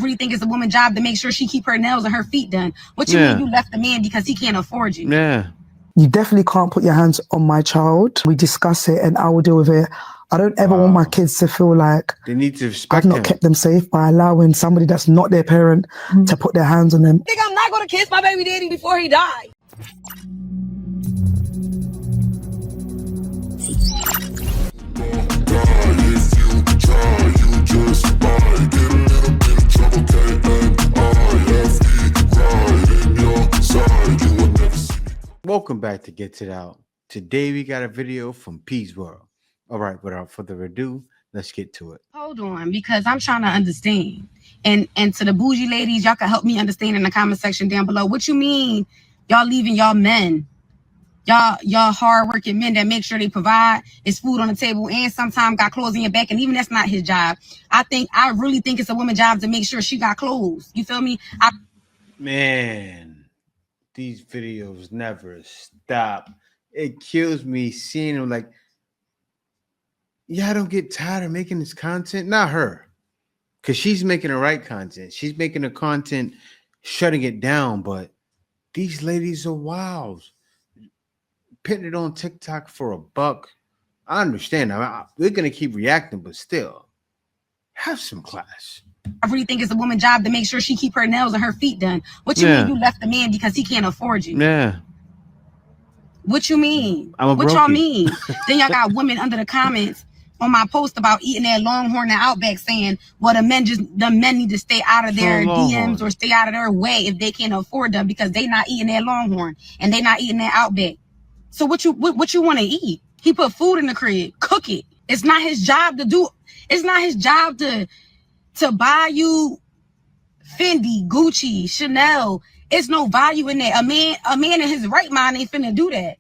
really think it's a woman's job to make sure she keep her nails and her feet done. What you mean you left the man because he can't afford you? Yeah. You definitely can't put your hands on my child. We discuss it and I will deal with it. I don't ever want my kids to feel like they need to respect I've not kept them safe by allowing somebody that's not their parent to put their hands on them. I think I'm not going to kiss my baby daddy before he died. Welcome back to Get It Out. Today we got a video from Peace World. All right, without further ado, let's get to it. Hold on, because I'm trying to understand. And to the bougie ladies, y'all can help me understand in the comment section down below. What you mean y'all leaving y'all men? Y'all hardworking men that make sure they provide his food on the table and sometimes got clothes in your back, and even that's not his job. I really think it's a woman's job to make sure she got clothes. You feel me? Man, these videos never stop. It kills me seeing them. Like, yeah, I don't get tired of making this content. Not her, because she's making the right content. She's making the content, shutting it down. But these ladies are wild. Putting it on TikTok for $1. I understand. We're gonna keep reacting, but still, have some class. I really think it's a woman's job to make sure she keep her nails and her feet done. What you mean you left the man because he can't afford you? Yeah. What you mean? What y'all mean? Then y'all got women under the comments on my post about eating that Longhorn and Outback saying, well, the men need to stay out of their DMs or stay out of their way if they can't afford them because they not eating that Longhorn and they not eating that Outback. So what you want to eat? He put food in the crib, cook it. It's not his job to do. It's not his job to buy you Fendi, Gucci, Chanel. It's no value in that. A man in his right mind ain't finna do that.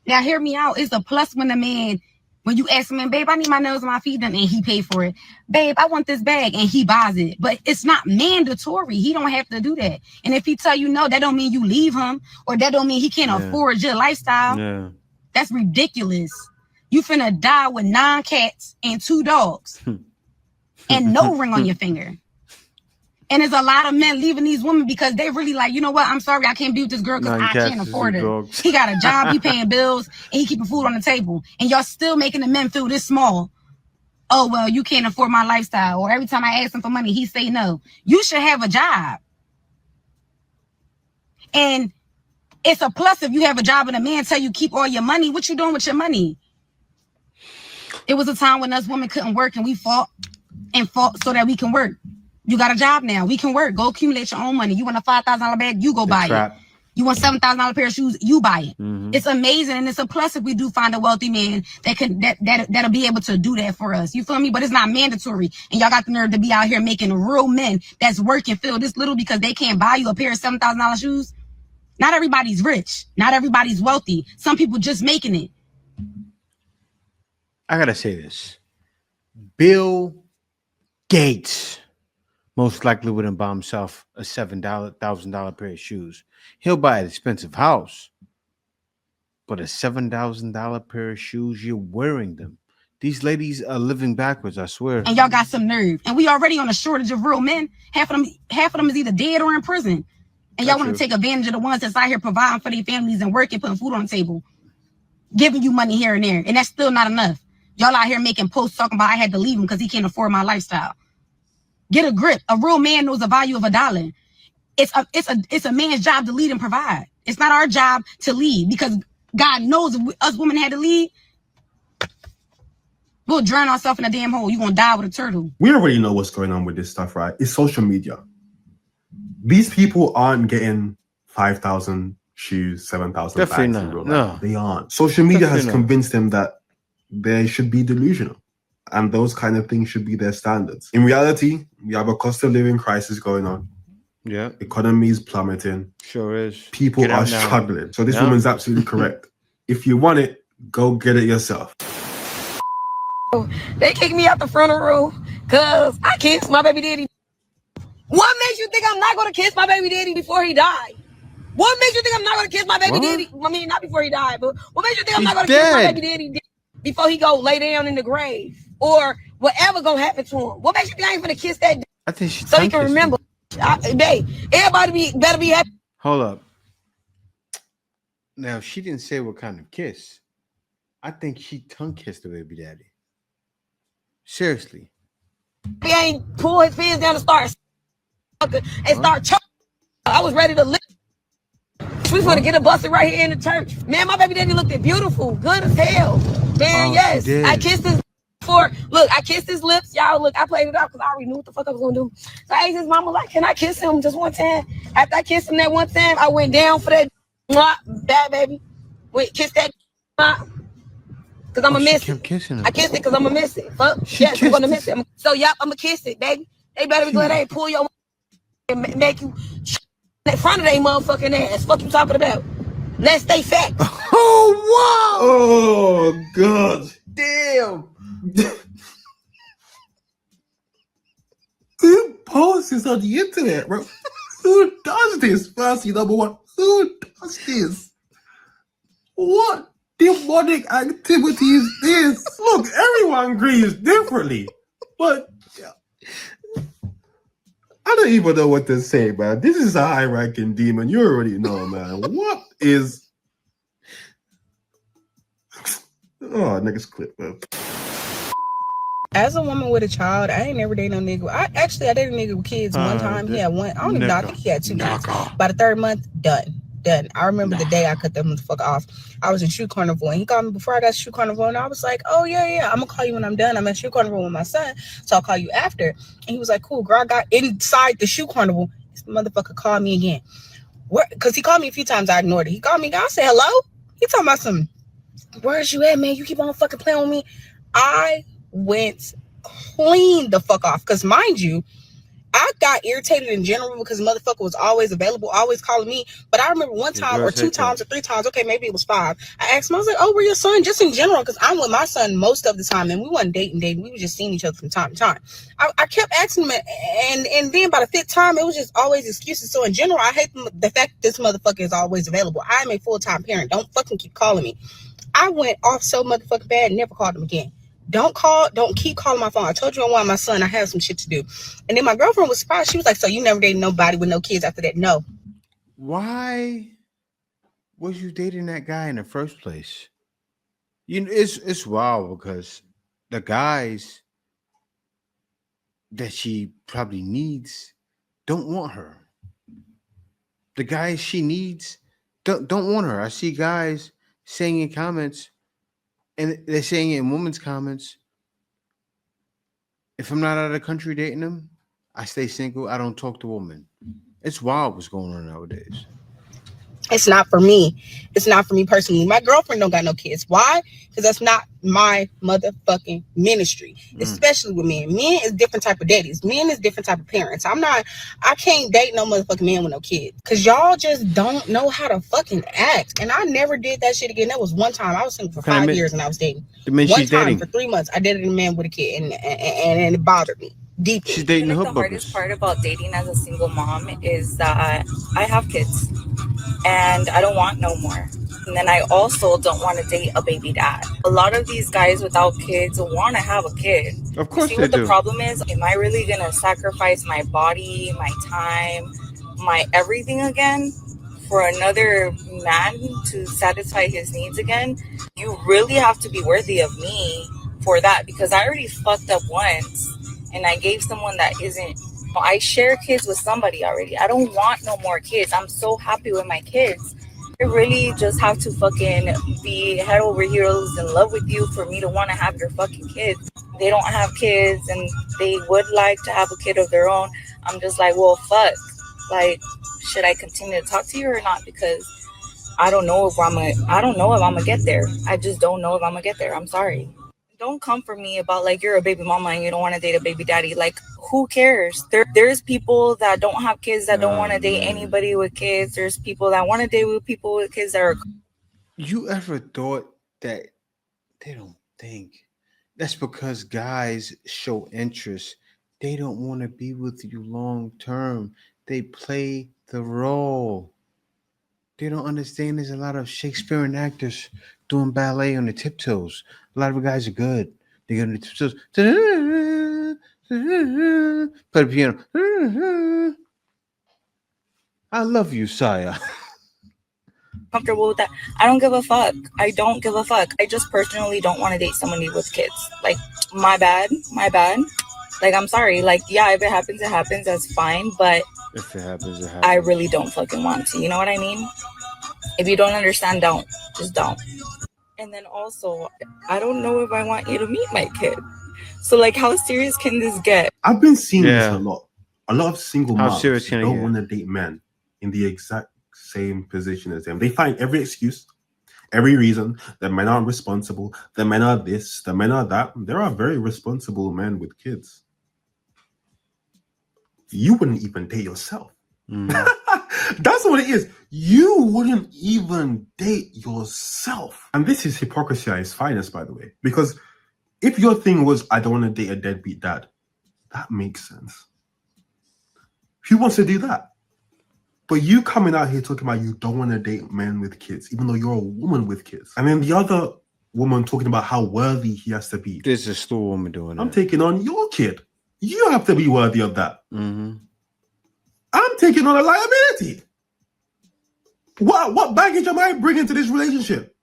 Now hear me out. It's a plus when you ask him, babe, I need my nails and my feet done, and he pay for it. Babe, I want this bag, and he buys it. But it's not mandatory. He don't have to do that. And if he tell you no, that don't mean you leave him, or that don't mean he can't afford your lifestyle. Yeah. That's ridiculous. You finna die with 9 cats and 2 dogs and no ring on your finger. And there's a lot of men leaving these women because they really like, you know what? I'm sorry, I can't be with this girl because I can't afford her. He got a job, he paying bills, and he keeping food on the table. And y'all still making the men feel this small. Oh, well, you can't afford my lifestyle. Or every time I ask him for money, he say no. You should have a job. And it's a plus if you have a job and a man tell you keep all your money. What you doing with your money? It was a time when us women couldn't work and we fought so that we can work. You got a job now. We can work. Go accumulate your own money. You want a $5,000 bag? You go buy it. You want $7,000 pair of shoes? You buy it. It's amazing, and it's a plus if we do find a wealthy man that'll be able to do that for us. You feel me? But it's not mandatory. And y'all got the nerve to be out here making real men that's working feel this little because they can't buy you a pair of $7,000 shoes. Not everybody's rich. Not everybody's wealthy. Some people just making it. I gotta say this. Bill Gates most likely wouldn't buy himself a $7,000 pair of shoes. He'll buy an expensive house, but a $7,000 pair of shoes, you're wearing them. These ladies are living backwards, I swear. And y'all got some nerve. And we already on a shortage of real men. Half of them is either dead or in prison. And y'all want to take advantage of the ones that's out here providing for their families and working, putting food on the table, giving you money here and there. And that's still not enough. Y'all out here making posts talking about I had to leave him because he can't afford my lifestyle. Get a grip. A real man knows the value of $1. It's a man's job to lead and provide. It's not our job to lead because God knows if us women had to lead, we'll drown ourselves in a damn hole. You're going to die with a turtle. We already know what's going on with this stuff, right? It's social media. These people aren't getting 5,000 shoes, 7,000 bags. Definitely not. No. They aren't. Social media has convinced them that they should be delusional. And those kind of things should be their standards. In reality, we have a cost of living crisis going on. Yeah. Economy is plummeting. Sure is. People are struggling. So this woman's absolutely correct. If you want it, go get it yourself. They kicked me out the front of the room because I kissed my baby daddy. What makes you think I'm not going to kiss my baby daddy before he died? What makes you think I'm not going to kiss my baby daddy? I mean, not before he died, but what makes you think I'm not going to kiss my baby daddy before he go lay down in the grave? Or whatever gonna happen to him? What makes you think I ain't gonna kiss that? I think she so you can remember. Everybody better be happy. Hold up. Now she didn't say what kind of kiss. I think she tongue kissed the baby daddy. Seriously. He ain't pull his pants down and start choking. I was ready to live. We gonna get a busted right here in the church. Man, my baby daddy looked beautiful, good as hell. Man, yes. I kissed his I kissed his lips. Y'all look, I played it out because I already knew what the fuck I was gonna do. So I asked his mama, like, can I kiss him just one time? After I kissed him that one time, I went down for that bad baby. Wait, kiss that because I'm gonna miss it. I kissed it because I'm gonna miss it. Fuck. Yes, I'm gonna miss it. So I'm gonna kiss it, baby. They better be glad they ain't pull your and make you in front of their motherfucking ass. Fuck you talking about? Let's stay fat. Oh, wow. Oh, God. Damn. Who posts this on the internet, bro? Who does this? Firstly, number one, who does this? What demonic activity is this? Look, everyone agrees differently, but I don't even know what to say, man. This is a high-ranking demon. You already know, man. What is... Oh, next clip, man. As a woman with a child, I ain't never dated no nigga. I dated a nigga with kids one time. He had one. I don't even know. I think he had 2 kids. By the 3rd month, done. I remember the day I cut that motherfucker off. I was in Shoe Carnival, and he called me before I got Shoe Carnival, and I was like, oh, yeah, I'm gonna call you when I'm done. I'm at Shoe Carnival with my son, so I'll call you after. And he was like, cool, girl. I got inside the Shoe Carnival. This motherfucker called me again. Because he called me a few times. I ignored it. He called me again. I said, hello? He talking about some, where's you at, man? You keep on fucking playing with me. I went clean the fuck off, because mind you, I got irritated in general because the motherfucker was always available, always calling me. But I remember one time or 2 times or 3 times, okay, maybe it was 5. I asked him, I was like, oh, where your son? Just in general, because I'm with my son most of the time, and we wasn't dating. We were just seeing each other from time to time. I kept asking him, and then by the 5th time, it was just always excuses. So in general, I hate the fact that this motherfucker is always available. I am a full-time parent. Don't fucking keep calling me. I went off so motherfucking bad, never called him again. Don't keep calling my phone. I told you I wanted my son. I have some shit to do. And then my girlfriend was surprised. She was like, so you never dated nobody with no kids after that? No. Why was you dating that guy in the first place? You know, it's wild because the guys that she probably needs don't want her. The guys she needs don't want her. I see guys saying in comments, and they're saying it in women's comments, if I'm not out of the country dating them, I stay single. I don't talk to women. It's wild what's going on nowadays. It's not for me. It's not for me personally. My girlfriend don't got no kids. Why? Because that's not my motherfucking ministry, especially with men. Men is different type of daddies. Men is different type of parents. I can't date no motherfucking man with no kids, because y'all just don't know how to fucking act. And I never did that shit again. That was one time. I was single for 5 years and I was dating. One time for 3 months, I dated a man with a kid, and it bothered me deeply. She's dating the hardest part about dating as a single mom is that I have kids and I don't want no more. And then I also don't want to date a baby dad. A lot of these guys without kids want to have a kid. Of course, see what the problem is? Am I really gonna sacrifice my body, my time, my everything again for another man to satisfy his needs again? You really have to be worthy of me for that, because I already fucked up once and I gave someone that isn't. I share kids with somebody already. I don't want no more kids. I'm so happy with my kids. I really just have to fucking be head over heels in love with you for me to want to have your fucking kids. They don't have kids and they would like to have a kid of their own. I'm just like, well, fuck. Like, should I continue to talk to you or not? Because I don't know if I'm gonna get there. I just don't know if I'm gonna get there. I'm sorry. Don't come for me about like you're a baby mama and you don't want to date a baby daddy. Like, who cares? There's people that don't have kids that don't want to date anybody with kids. There's people that want to date with people with kids that are. You ever thought that they don't think? That's because guys show interest. They don't want to be with you long term. They play the role. They don't understand there's a lot of Shakespearean actors doing ballet on the tiptoes. A lot of guys are good. They get on the tiptoes. Play the piano. I love you, Saya. Comfortable with that. I don't give a fuck. I don't give a fuck. I just personally don't want to date somebody with kids. Like, my bad. Like, I'm sorry. Like, yeah, if it happens, it happens. That's fine. But If it happens, it happens. I really don't fucking want to. You know what I mean? If you don't understand, don't. Just don't. And then also, I don't know if I want you to meet my kid. So, like, how serious can this get? I've been seeing this a lot. A lot of single moms don't want to date men in the exact same position as them. They find every excuse, every reason that men aren't responsible, that men are this, that men are that. There are very responsible men with kids. You wouldn't even date yourself. That's what it is. You wouldn't even date yourself. And this is hypocrisy at its finest, by the way. Because if your thing was, I don't want to date a deadbeat dad, that makes sense. Who wants to do that? But you coming out here talking about you don't want to date men with kids, even though you're a woman with kids. And then the other woman talking about how worthy he has to be. There's a stool woman doing that. I'm taking on your kid. You have to be worthy of that. I'm taking on a liability. What baggage am I bringing to this relationship?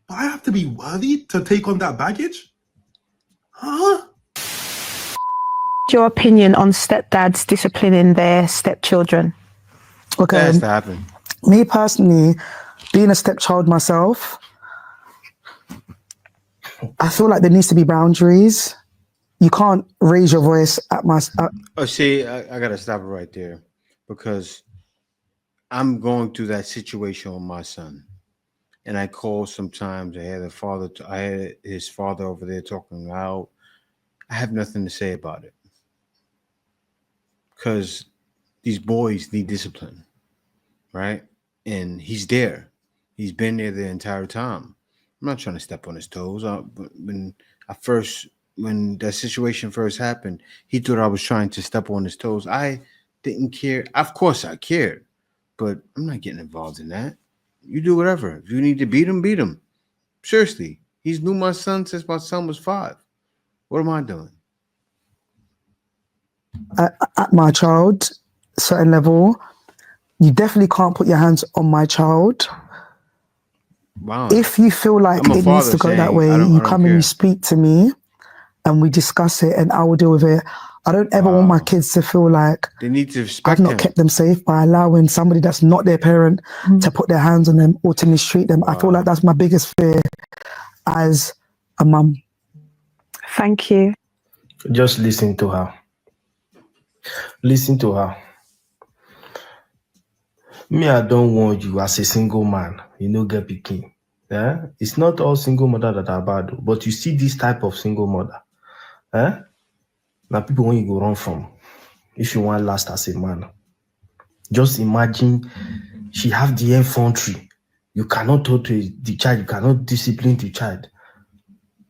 But I have to be worthy to take on that baggage? Huh? Your opinion on stepdads disciplining their stepchildren? Okay. That has to happen. Me personally, being a stepchild myself, I feel like there needs to be boundaries. You can't raise your voice at my... Oh, see, I got to stop it right there because I'm going through that situation with my son. And I call sometimes. I had his father over there talking loud. I have nothing to say about it because these boys need discipline, right? And he's there. He's been there the entire time. I'm not trying to step on his toes. When that situation first happened, he thought I was trying to step on his toes. I didn't care. Of course I cared, but I'm not getting involved in that. You do whatever. If you need to beat him, beat him. Seriously. He's knew my son since my son was 5. What am I doing? At my child, certain level, you definitely can't put your hands on my child. Wow. If you feel like it needs to go that way, you come and you speak to me and we discuss it and I will deal with it. I don't ever want my kids to feel like they need to respect I've not kept them safe by allowing somebody that's not their parent to put their hands on them or to mistreat them. I feel like that's my biggest fear as a mum. Thank you. Just listen to her. Listen to her. Me, I don't want you as a single man, get pikin. Yeah? It's not all single mother that are bad, but you see this type of single mother. Now people when you go run from, if you want last as a man. Just imagine she have the infantry. You cannot talk to the child, you cannot discipline the child.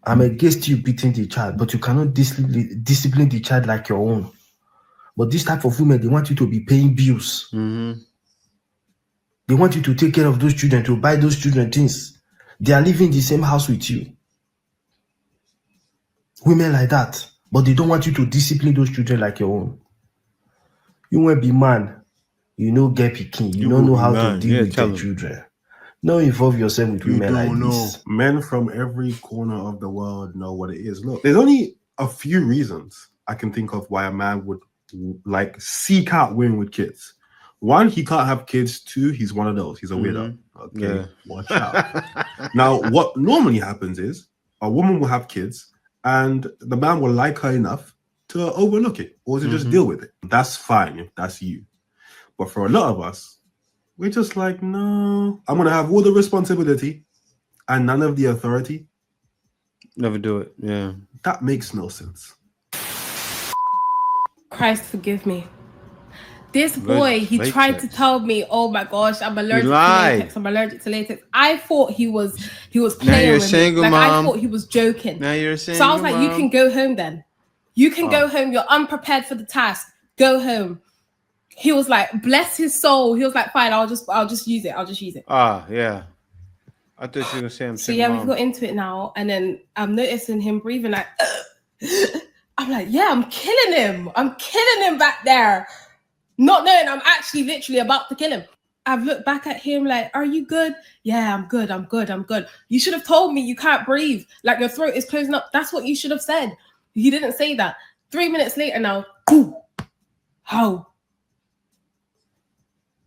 I'm against you beating the child, but you cannot discipline the child like your own. But this type of women, they want you to be paying bills. They want you to take care of those children, to buy those children things. They are living in the same house with you. Women like that. But they don't want you to discipline those children like your own. You want to be man. You know get pikin. You don't know how to deal with your children. Don't involve yourself with women like this. Men from every corner of the world know what it is. Look, there's only a few reasons I can think of why a man would seek out women with kids. 1, he can't have kids. 2, he's one of those. He's a weirdo. Okay, watch out. Now, what normally happens is a woman will have kids and the man will like her enough to overlook it or to just deal with it. That's fine if that's you. But for a lot of us, we're just like, no, I'm going to have all the responsibility and none of the authority. Never do it. Yeah. That makes no sense. Christ forgive me. This boy, he tried to tell me, "Oh my gosh, I'm allergic to latex. I'm allergic to latex." I thought he was playing with me. Like, I thought he was joking. Now you're single. So I was like, "You can go home then. You can go home. You're unprepared for the task. Go home." He was like, bless his soul. He was like, "Fine, I'll just use it. I'll just use it." Yeah. I thought you were gonna say I'm so yeah, we got into it now, and then I'm noticing him breathing like. I'm like, yeah, I'm killing him. I'm killing him back there. Not knowing I'm actually literally about to kill him. I've looked back at him like, are you good? Yeah, I'm good. I'm good. I'm good. You should have told me you can't breathe. Like your throat is closing up. That's what you should have said. He didn't say that. 3 minutes later now, how?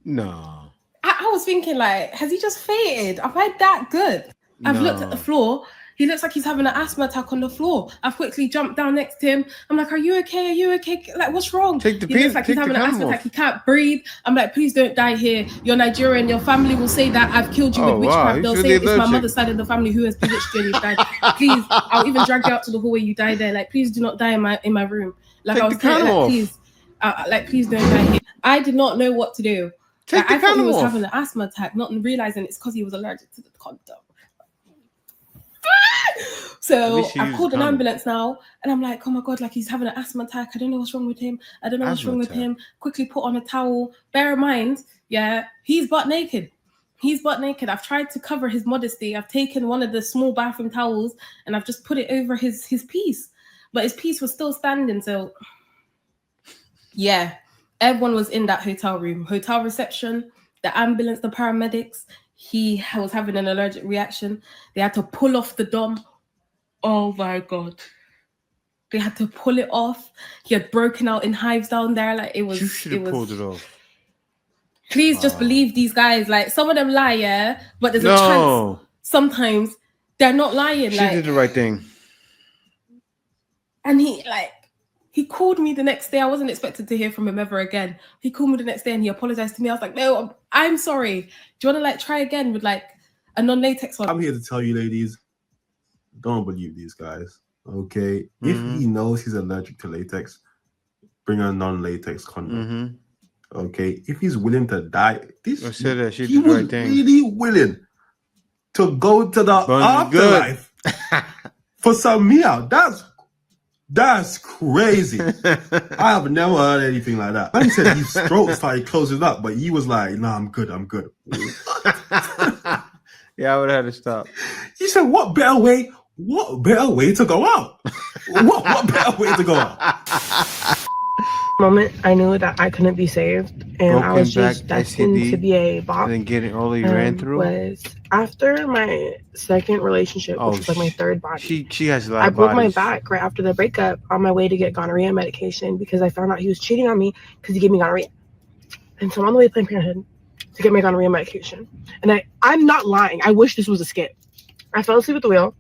No. I was thinking like, has he just fainted? Am I that good? I've looked at the floor. He looks like he's having an asthma attack on the floor. I've quickly jumped down next to him. I'm like, are you okay? Are you okay? Like, what's wrong? He looks like he's having an asthma attack. He can't breathe. I'm like, please don't die here. You're Nigerian. Your family will say that I've killed you with witchcraft. They'll say it's my mother's side of the family who has bewitched you and you died. Please, I'll even drag you out to the hallway you die there. Like, please do not die in my room. Like, I was telling like, please, please don't die here. I did not know what to do. Like, I thought he was having an asthma attack, not realizing it's because he was allergic to the condom. So I called an ambulance now, and I'm like, oh my God, like he's having an asthma attack. I don't know what's wrong with him. I don't know what's wrong with him. Quickly put on a towel. Bear in mind, yeah, he's butt naked. He's butt naked. I've tried to cover his modesty. I've taken one of the small bathroom towels and I've just put it over his piece. But his piece was still standing. So yeah, everyone was in that hotel room. Hotel reception, the ambulance, the paramedics. He was having an allergic reaction. They had to pull off the dom. Oh my God. They had to pull it off. He had broken out in hives down there. Like it was. You should have pulled it off. Please just believe these guys. Like some of them lie, yeah, but there's a chance sometimes they're not lying. She did the right thing. And he called me the next day. I wasn't expected to hear from him ever again. He called me the next day and he apologized to me. I was like, no, I'm sorry. Do you want to try again with a non-latex one? I'm here to tell you, ladies, don't believe these guys. Okay, if he knows he's allergic to latex, bring a non-latex condom. Okay, if he's willing to die, he was really willing to go to the afterlife for some meal. That's crazy. I have never heard anything like that. Man said his throat started closing up, but he was like, "Nah, I'm good. I'm good." Yeah, I would have had to stop. He said, "What better way to go out? What better way to go out?" Moment I knew that I couldn't be saved and I was just destined to be a bop. And then getting all you ran through was after my second relationship, which was my third body. She has a lot I of broke my back right after the breakup on my way to get gonorrhea medication because I found out he was cheating on me because he gave me gonorrhea. And so I'm on the way to Planned Parenthood to get my gonorrhea medication. And I'm not lying. I wish this was a skit. I fell asleep at the wheel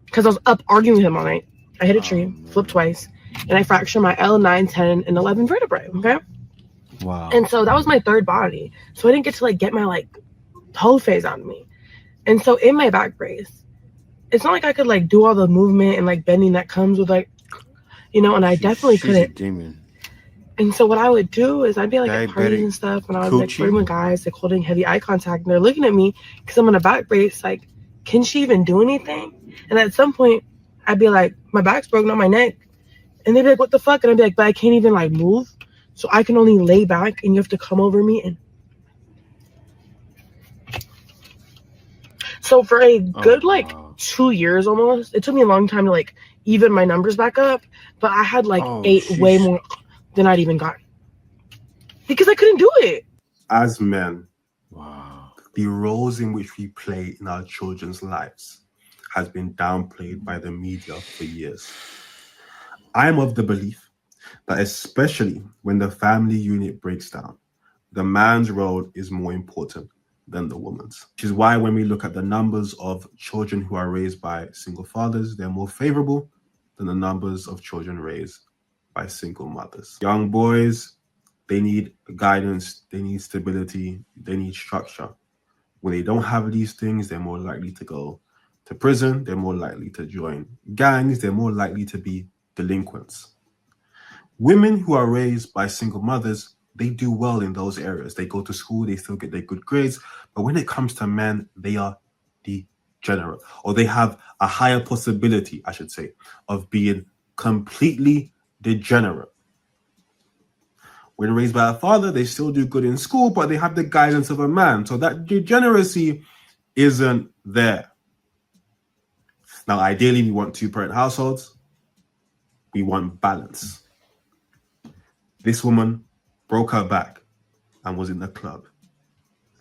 because I was up arguing with him all night. I hit a tree, flipped twice, and I fractured my L, 9, 10, and 11 vertebrae, okay? Wow. And so that was my third body. So I didn't get to get my whole phase out of me. And so in my back brace, it's not like I could do all the movement and bending that comes with and I definitely couldn't. A demon. And so what I would do is I'd be at parties and stuff, and I would be flirting with guys, holding heavy eye contact, and they're looking at me because I'm in a back brace, can she even do anything? And at some point, I'd be like, my back's broken, not my neck. And they'd be like, what the fuck? And I'd be like, but I can't even move. So I can only lay back and you have to come over me. And so for a good 2 years almost, it took me a long time to even my numbers back up. But I had 8 way more than I'd even gotten. Because I couldn't do it. As men, the roles in which we play in our children's lives has been downplayed by the media for years. I am of the belief that especially when the family unit breaks down, the man's role is more important than the woman's. Which is why when we look at the numbers of children who are raised by single fathers, they're more favorable than the numbers of children raised by single mothers. Young boys, they need guidance, they need stability, they need structure. When they don't have these things, they're more likely to go to prison, they're more likely to join gangs, they're more likely to be delinquents. Women who are raised by single mothers, they do well in those areas. They go to school, they still get their good grades. But when it comes to men, they are degenerate, or they have a higher possibility, I should say, of being completely degenerate. When raised by a father, they still do good in school, but they have the guidance of a man. So that degeneracy isn't there. Now, ideally, we want 2-parent households. We want balance. This woman broke her back and was in the club,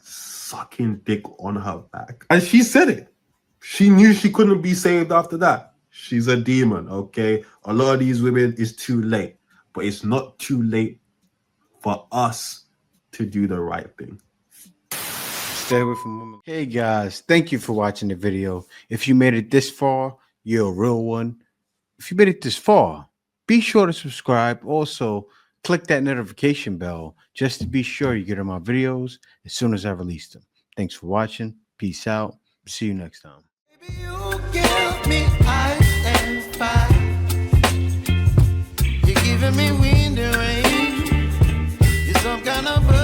sucking dick on her back. And she said it. She knew she couldn't be saved after that. She's a demon, okay? A lot of these women, it's too late. But it's not too late for us to do the right thing. Stay away from women. Hey guys, thank you for watching the video. If you made it this far, you're a real one. If you made it this far, be sure to subscribe. Also, click that notification bell just to be sure you get on my videos as soon as I release them. Thanks for watching. Peace out. See you next time. Baby, you give me ice and fire. You're giving me wind and rain. You're some kind of